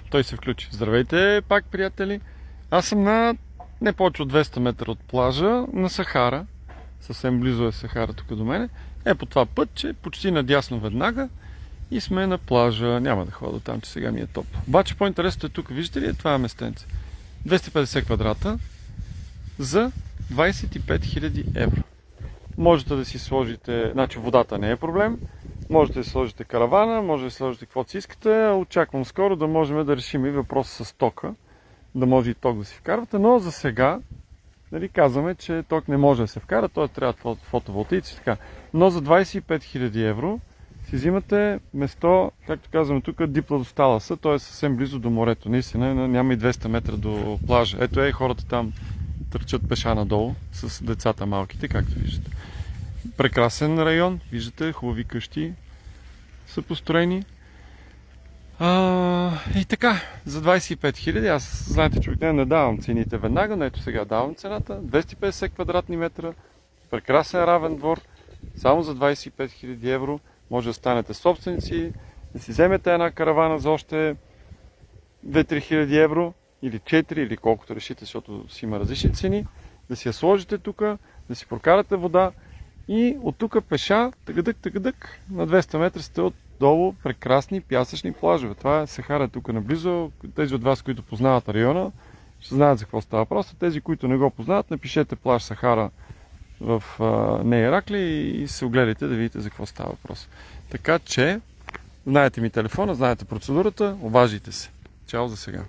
Той се включи. Здравейте пак, приятели. Аз съм на не повече от 200 метра от плажа на Сахара. Съвсем близо е Сахара тук до мене. По това пътче, почти надясно веднага. И сме на плажа. Няма да ходя там, че сега ми е топло. Обаче по-интересното е тук. Виждате ли това местенце? 250 квадрата за 25 000 евро. Можете да си сложите, значи водата не е проблем. Можете да сложите каравана, може да сложите каквото си искате. Очаквам скоро да можем да решим и въпроса с тока. Да може и ток да си вкарвате, но за сега казваме, че ток не може да се вкара, т.е. трябва фотоволтаици и така. Но за 25 000 евро си взимате место, както казваме тук, Дипла до Сталаса, т.е. съвсем близо до морето. Наистина няма и 200 метра до плажа. Ето хората там търчат пеша надолу с децата малките, както виждате. Прекрасен район, виждате, хубави къщи са построени. И така, за 25 000, аз знаете, че обикновено не давам цените веднага, но ето сега давам цената. 250 квадратни метра, прекрасен равен двор, само за 25 000 евро може да станете собственици, да си вземете една каравана за още 2-3 хиляди евро, или 4, или колкото решите, защото си има различни цени, да си я сложите тук, да си прокарате вода и от тук пеша, тъгъдък, на 200 метра сте отдолу прекрасни пясъчни плажове. Това е Сахара тук наблизо. Тези от вас, които познават района, ще знаят за какво става въпрос. Тези, които не го познават, напишете плаж Сахара в Нея Иракли и се огледайте да видите за какво става въпрос. Така че, знаете ми телефона, знаете процедурата, обажите се. Чао за сега.